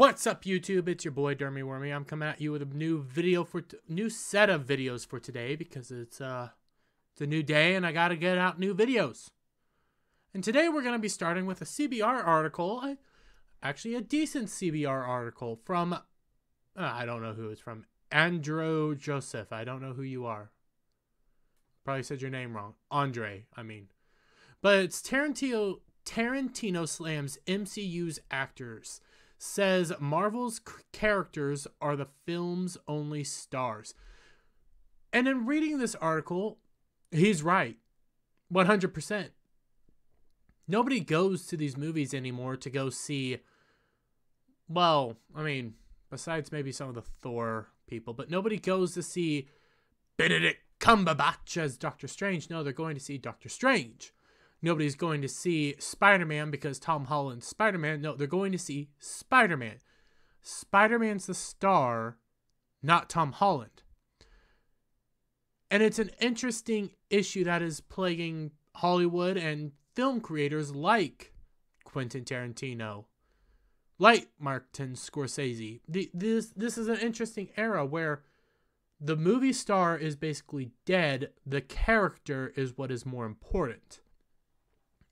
What's up, YouTube? It's your boy Dermy Wormy. I'm coming at you with a new set of videos for today because it's a new day and I gotta get out new videos. And today we're gonna be starting with a CBR article, actually a decent CBR article from I don't know who it's from, Andrew Joseph. I don't know who you are. Probably said your name wrong. Andre, I mean. But it's Tarantino slams MCU's actors. Says Marvel's characters are the film's only stars. And in reading this article, he's right. 100%. Nobody goes to these movies anymore to go see, well, I mean, besides maybe some of the Thor people, but nobody goes to see Benedict Cumberbatch as Doctor Strange. No, they're going to see Doctor Strange. Nobody's going to see Spider-Man because Tom Holland's Spider-Man. No, they're going to see Spider-Man. Spider-Man's the star, not Tom Holland. And it's an interesting issue that is plaguing Hollywood and film creators like Quentin Tarantino, like Martin Scorsese. This is an interesting era where the movie star is basically dead. The character is what is more important.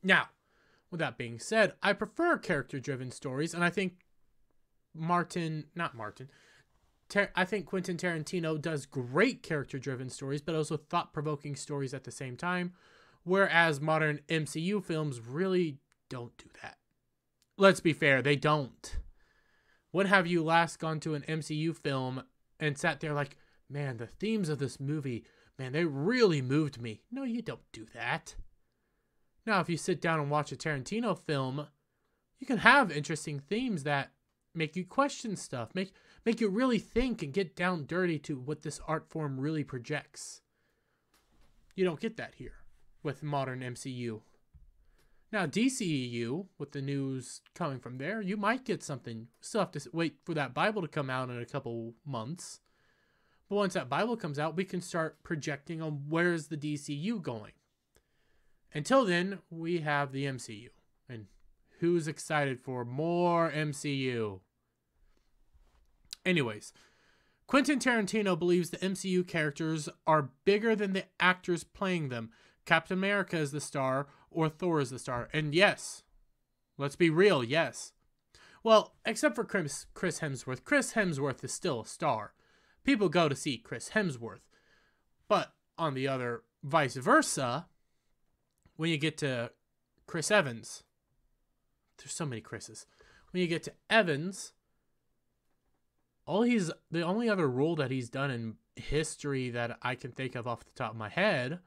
Now, with that being said, I prefer character-driven stories, and I think I think Quentin Tarantino does great character-driven stories, but also thought-provoking stories at the same time, whereas modern MCU films really don't do that. Let's be fair, they don't. When have you last gone to an MCU film and sat there like, man, the themes of this movie, man, they really moved me. No, you don't do that. Now, if you sit down and watch a Tarantino film, you can have interesting themes that make you question stuff, make you really think and get down dirty to what this art form really projects. You don't get that here with modern MCU. Now, DCEU, with the news coming from there, you might get something. Still have to wait for that Bible to come out in a couple months. But once that Bible comes out, we can start projecting on where's the DCU going. Until then, we have the MCU. And who's excited for more MCU? Anyways, Quentin Tarantino believes the MCU characters are bigger than the actors playing them. Captain America is the star, or Thor is the star. And yes, let's be real, yes. Well, except for Chris Hemsworth. Chris Hemsworth is still a star. People go to see Chris Hemsworth. But on the other, vice versa, when you get to Chris Evans, there's so many Chris's. When you get to Evans, the only other role that he's done in history that I can think of off the top of my head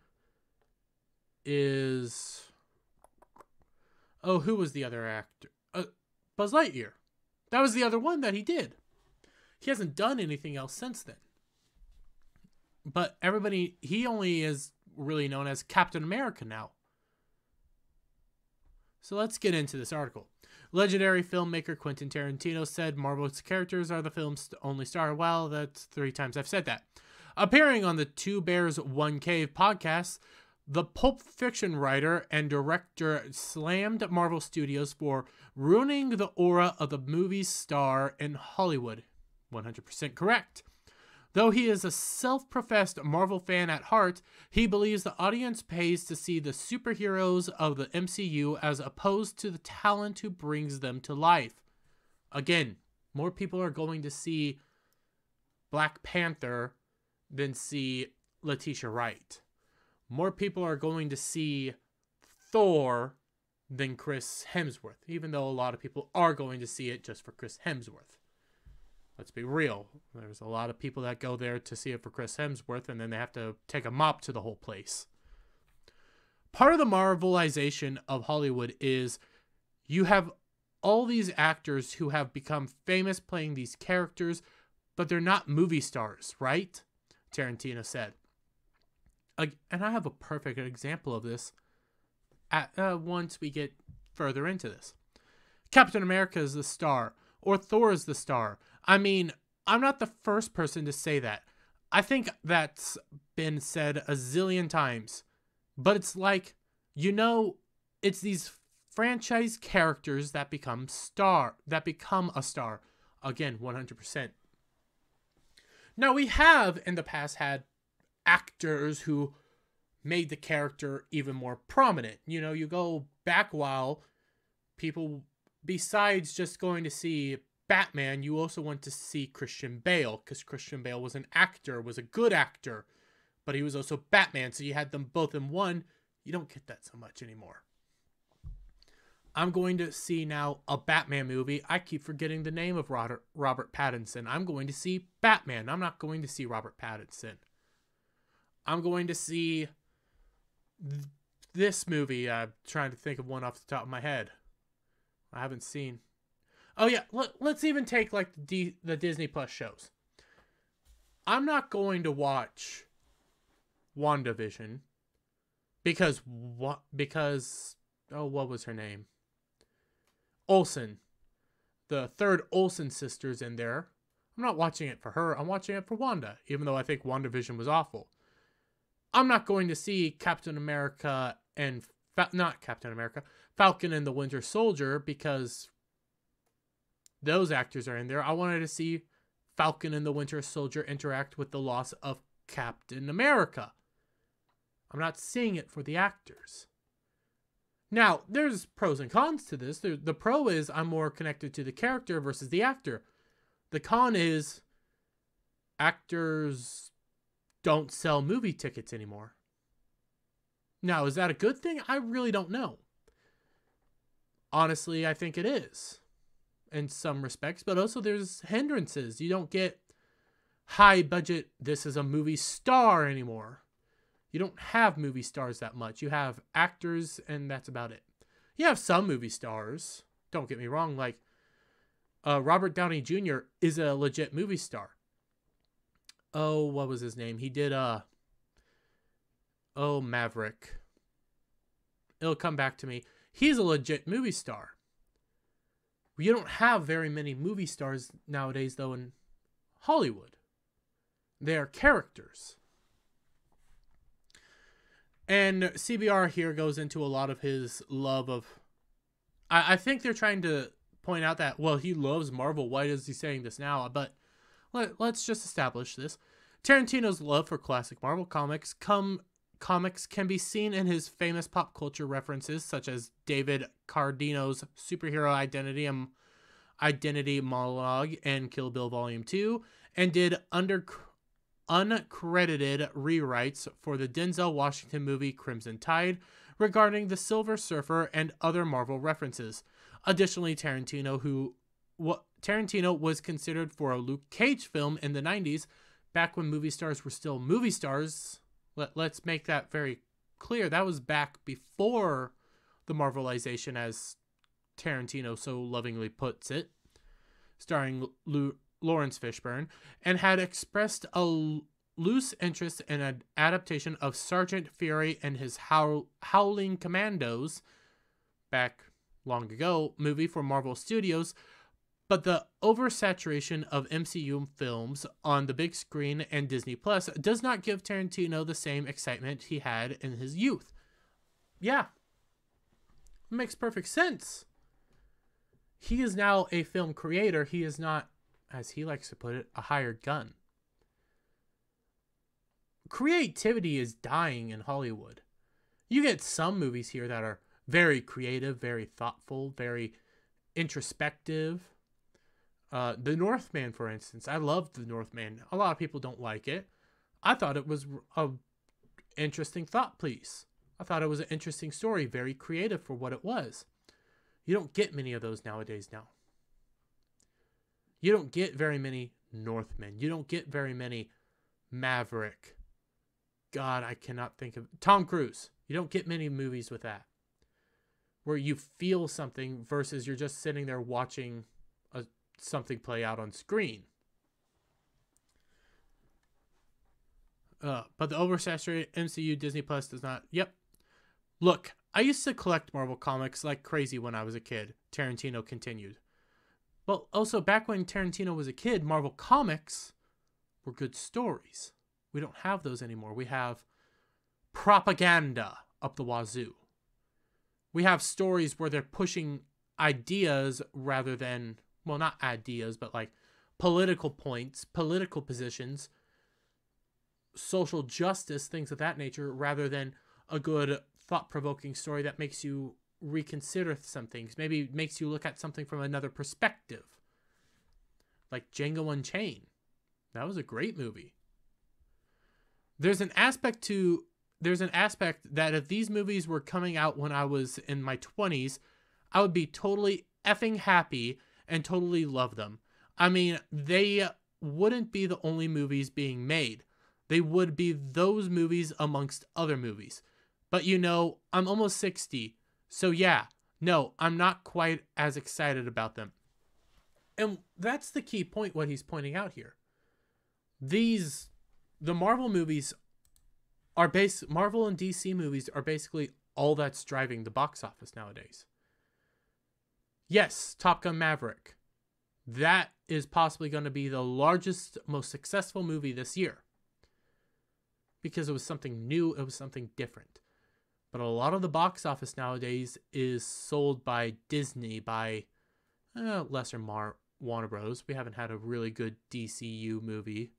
is, who was the other actor? Buzz Lightyear. That was the other one that he did. He hasn't done anything else since then. But he only is really known as Captain America now. So let's get into this article. Legendary filmmaker Quentin Tarantino said Marvel's characters are the film's only star. Well, that's 3 times I've said that. Appearing on the Two Bears, One Cave podcast, the Pulp Fiction writer and director slammed Marvel Studios for ruining the aura of the movie's star in Hollywood. 100% correct. Though he is a self-professed Marvel fan at heart, he believes the audience pays to see the superheroes of the MCU as opposed to the talent who brings them to life. Again, more people are going to see Black Panther than see Letitia Wright. More people are going to see Thor than Chris Hemsworth, even though a lot of people are going to see it just for Chris Hemsworth. Let's be real. There's a lot of people that go there to see it for Chris Hemsworth, and then they have to take a mop to the whole place. Part of the Marvelization of Hollywood is you have all these actors who have become famous playing these characters, but they're not movie stars, right? Tarantino said. And I have a perfect example of this once we get further into this. Captain America is the star, or Thor is the star. I mean, I'm not the first person to say that. I think that's been said a zillion times. But it's like, it's these franchise characters that become a star. Again, 100%. Now, we have in the past had actors who made the character even more prominent. You know, you go back a while, people, besides just going to see Batman, you also went to see Christian Bale, because Christian Bale was an actor, was a good actor, but he was also Batman, so you had them both in one. You don't get that so much anymore. I'm going to see now a Batman movie. I keep forgetting the name of Robert Pattinson. I'm going to see Batman. I'm not going to see Robert Pattinson. I'm going to see this movie. I'm trying to think of one off the top of my head. I haven't seen. Oh yeah, let's even take like the Disney Plus shows. I'm not going to watch WandaVision because what was her name? Olsen. The third Olsen sisters in there. I'm not watching it for her. I'm watching it for Wanda, even though I think WandaVision was awful. I'm not going to see Captain America and not Captain America, Falcon and the Winter Soldier because those actors are in there. I wanted to see Falcon and the Winter Soldier interact with the loss of Captain America. I'm not seeing it for the actors. Now, there's pros and cons to this. The pro is I'm more connected to the character versus the actor. The con is actors don't sell movie tickets anymore. Now, is that a good thing? I really don't know. Honestly, I think it is in some respects, but also there's hindrances. You don't get high budget, this is a movie star anymore. You don't have movie stars that much. You have actors, and that's about it. You have some movie stars. Don't get me wrong. Like, Robert Downey Jr. is a legit movie star. Oh, what was his name? He did, Maverick. It'll come back to me. He's a legit movie star. You don't have very many movie stars nowadays, though, in Hollywood. They are characters. And CBR here goes into a lot of his love of... I think they're trying to point out that, well, he loves Marvel. Why is he saying this now? But let's just establish this. Tarantino's love for classic Marvel comics can be seen in his famous pop culture references, such as David Carradino's superhero identity and identity monologue in Kill Bill Volume 2, and did uncredited rewrites for the Denzel Washington movie Crimson Tide regarding the Silver Surfer and other Marvel references. Additionally, Tarantino was considered for a Luke Cage film in the 90s, back when movie stars were still movie stars. Let's make that very clear. That was back before the Marvelization, as Tarantino so lovingly puts it, starring Lawrence Fishburne, and had expressed a loose interest in an adaptation of Sergeant Fury and his Howling Commandos, back long ago, movie for Marvel Studios, but the oversaturation of MCU films on the big screen and Disney Plus does not give Tarantino the same excitement he had in his youth. Yeah, it makes perfect sense. He is now a film creator. He is not, as he likes to put it, a hired gun. Creativity is dying in Hollywood. You get some movies here that are very creative, very thoughtful, very introspective. The Northman, for instance. I loved The Northman. A lot of people don't like it. I thought it was an interesting thought piece. I thought it was an interesting story, very creative for what it was. You don't get many of those nowadays now. You don't get very many Northmen. You don't get very many Maverick. God, I cannot think of... Tom Cruise. You don't get many movies with that, where you feel something versus you're just sitting there watching something play out on screen. But the oversaturated MCU Disney Plus does not... Yep. Look, I used to collect Marvel comics like crazy when I was a kid, Tarantino continued. But also, back when Tarantino was a kid, Marvel comics were good stories. We don't have those anymore. We have propaganda up the wazoo. We have stories where they're pushing ideas rather than... Well, not ideas, but like political points, political positions, social justice, things of that nature, rather than a good thought-provoking story that makes you reconsider some things, maybe makes you look at something from another perspective. Like Django Unchained. That was a great movie. There's an aspect that if these movies were coming out when I was in my 20s, I would be totally effing happy and totally love them. I mean, they wouldn't be the only movies being made. They would be those movies amongst other movies. But you know, I'm almost 60. So yeah, no, I'm not quite as excited about them. And that's the key point, what he's pointing out here. The Marvel movies are Marvel and DC movies are basically all that's driving the box office nowadays. Yes, Top Gun Maverick. That is possibly going to be the largest, most successful movie this year. Because it was something new, it was something different. But a lot of the box office nowadays is sold by Disney, by lesser Warner Bros. We haven't had a really good DCU movie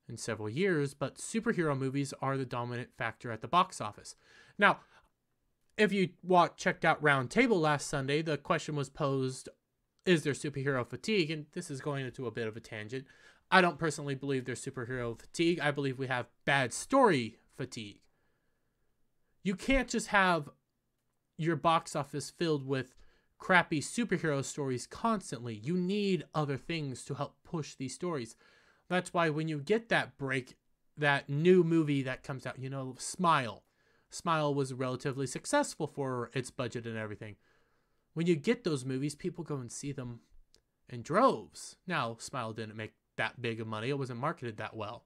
in several years, but superhero movies are the dominant factor at the box office. Now, if you checked out Roundtable last Sunday, the question was posed, is there superhero fatigue? And this is going into a bit of a tangent. I don't personally believe there's superhero fatigue. I believe we have bad story fatigue. You can't just have your box office filled with crappy superhero stories constantly. You need other things to help push these stories. That's why when you get that break, that new movie that comes out, you know, Smile. Smile was relatively successful for its budget and everything. When you get those movies, people go and see them in droves. Now, Smile didn't make that big of money. It wasn't marketed that well.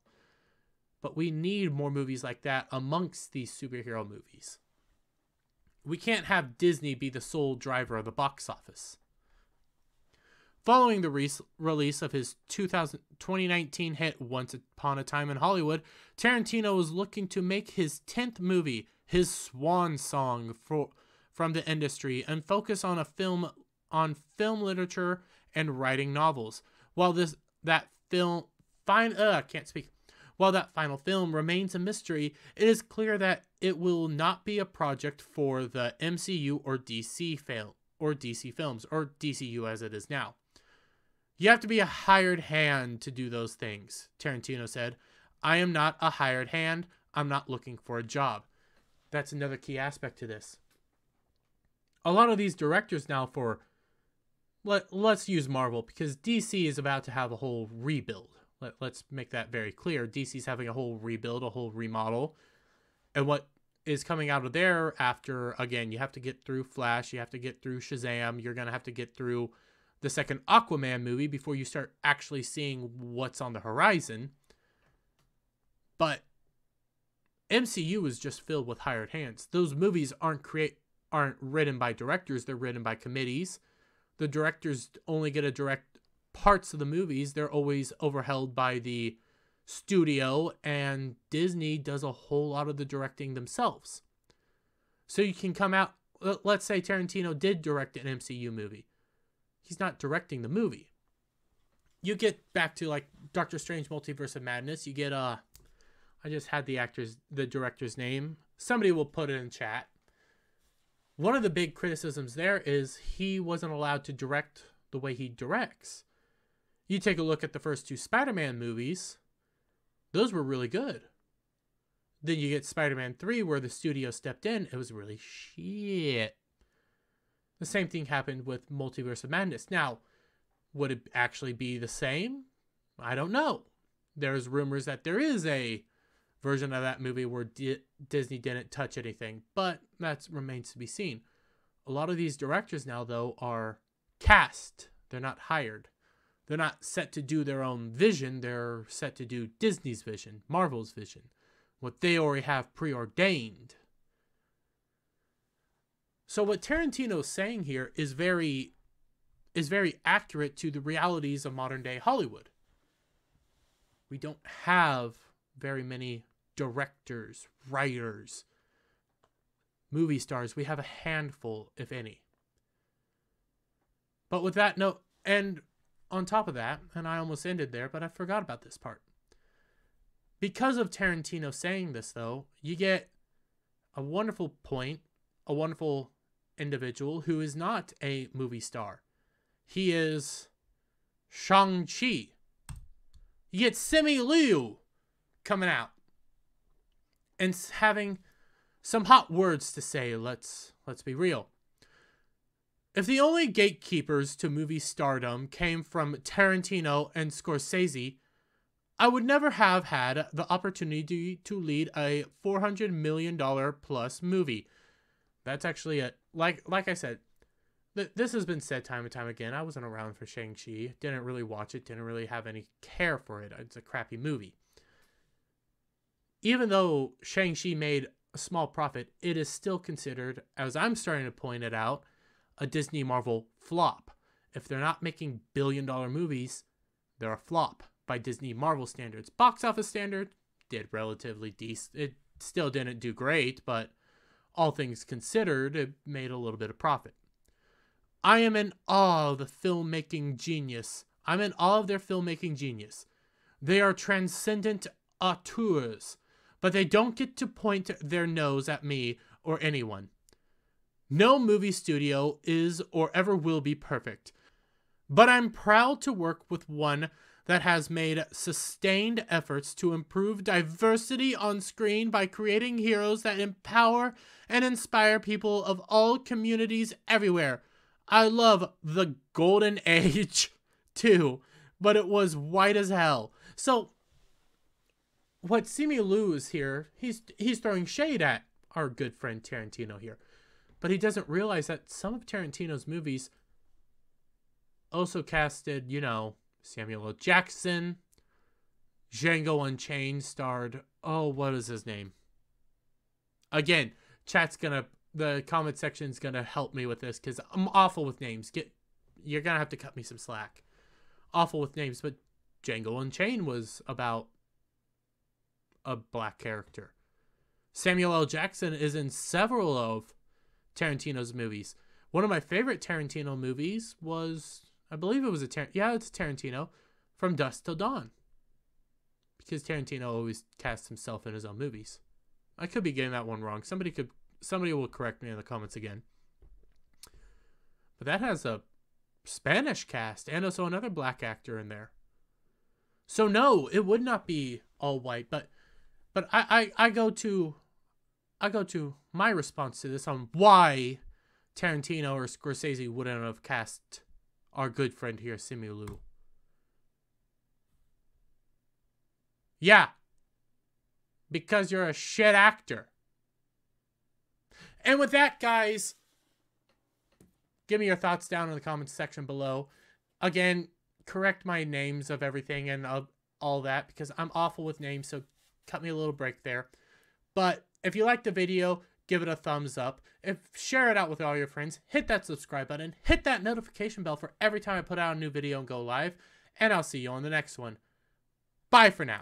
But we need more movies like that amongst these superhero movies. We can't have Disney be the sole driver of the box office. Following the release of his 2019 hit Once Upon a Time in Hollywood, Tarantino was looking to make his 10th movie, his swan song from the industry, and focus on film literature and writing novels. While that final film remains a mystery, it is clear that it will not be a project for the MCU or DC films, or DCU as it is now. You have to be a hired hand to do those things, Tarantino said. I am not a hired hand. I'm not looking for a job. That's another key aspect to this. A lot of these directors now let's use Marvel, because DC is about to have a whole rebuild. Let's make that very clear. DC's having a whole rebuild, a whole remodel. And what is coming out of there after, again, you have to get through Flash, you have to get through Shazam, you're going to have to get through the second Aquaman movie before you start actually seeing what's on the horizon. But MCU is just filled with hired hands. Those movies aren't written by directors, they're written by committees. The directors only get to direct parts of the movies. They're always overheld by the studio, and Disney does a whole lot of the directing themselves. So you can come out, let's say Tarantino did direct an MCU movie. He's not directing the movie. You get back to like Doctor Strange Multiverse of Madness. You get I just had the director's name. Somebody will put it in chat. One of the big criticisms there is he wasn't allowed to direct the way he directs. You take a look at the first two Spider-Man movies. Those were really good. Then you get Spider-Man 3 where the studio stepped in. It was really shit. The same thing happened with Multiverse of Madness. Now, would it actually be the same? I don't know. There's rumors that there is a version of that movie where Disney didn't touch anything, but that remains to be seen. A lot of these directors now, though, are cast. They're not hired. They're not set to do their own vision. They're set to do Disney's vision, Marvel's vision, what they already have preordained. So what Tarantino's saying here is very accurate to the realities of modern day Hollywood. We don't have very many directors, writers, movie stars. We have a handful, if any. But with that note, and on top of that, and I almost ended there, but I forgot about this part. Because of Tarantino saying this, though, you get a wonderful point, a wonderful individual who is not a movie star. He is Shang-Chi. You get Simu Liu coming out and having some hot words to say. Let's be real. If the only gatekeepers to movie stardom came from Tarantino and Scorsese, I would never have had the opportunity to lead a $400 million plus movie. That's actually a, like I said, this has been said time and time again. I wasn't around for Shang-Chi. Didn't really watch it. Didn't really have any care for it. It's a crappy movie. Even though Shang-Chi made a small profit, it is still considered, as I'm starting to point it out, a Disney Marvel flop. If they're not making billion-dollar movies, they're a flop by Disney Marvel standards. Box office standard did relatively decent. It still didn't do great, but all things considered, it made a little bit of profit. I am in awe of the filmmaking genius. I'm in awe of their filmmaking genius. They are transcendent auteurs, but they don't get to point their nose at me or anyone. No movie studio is or ever will be perfect, but I'm proud to work with one that has made sustained efforts to improve diversity on screen by creating heroes that empower and inspire people of all communities everywhere. I love the Golden Age too, but it was white as hell. So what Simu Liu is here, he's throwing shade at our good friend Tarantino here. But he doesn't realize that some of Tarantino's movies also casted, you know, Samuel L. Jackson. Django Unchained starred, oh, what is his name? Again, the comment section's gonna help me with this because I'm awful with names. You're gonna have to cut me some slack. Awful with names, but Django Unchained was about a black character. Samuel L. Jackson is in several of Tarantino's movies. One of my favorite Tarantino movies was, I believe it was it's Tarantino, From Dusk Till Dawn. Because Tarantino always casts himself in his own movies. I could be getting that one wrong. Somebody will correct me in the comments again. But that has a Spanish cast and also another black actor in there. So no, it would not be all white, but I go to my response to this on why Tarantino or Scorsese wouldn't have cast our good friend here, Simu Liu. Yeah. Because you're a shit actor. And with that, guys, give me your thoughts down in the comments section below. Again, correct my names of everything and all that because I'm awful with names, so cut me a little break there. But if you liked the video, give it a thumbs up. Share it out with all your friends. Hit that subscribe button. Hit that notification bell for every time I put out a new video and go live. And I'll see you on the next one. Bye for now.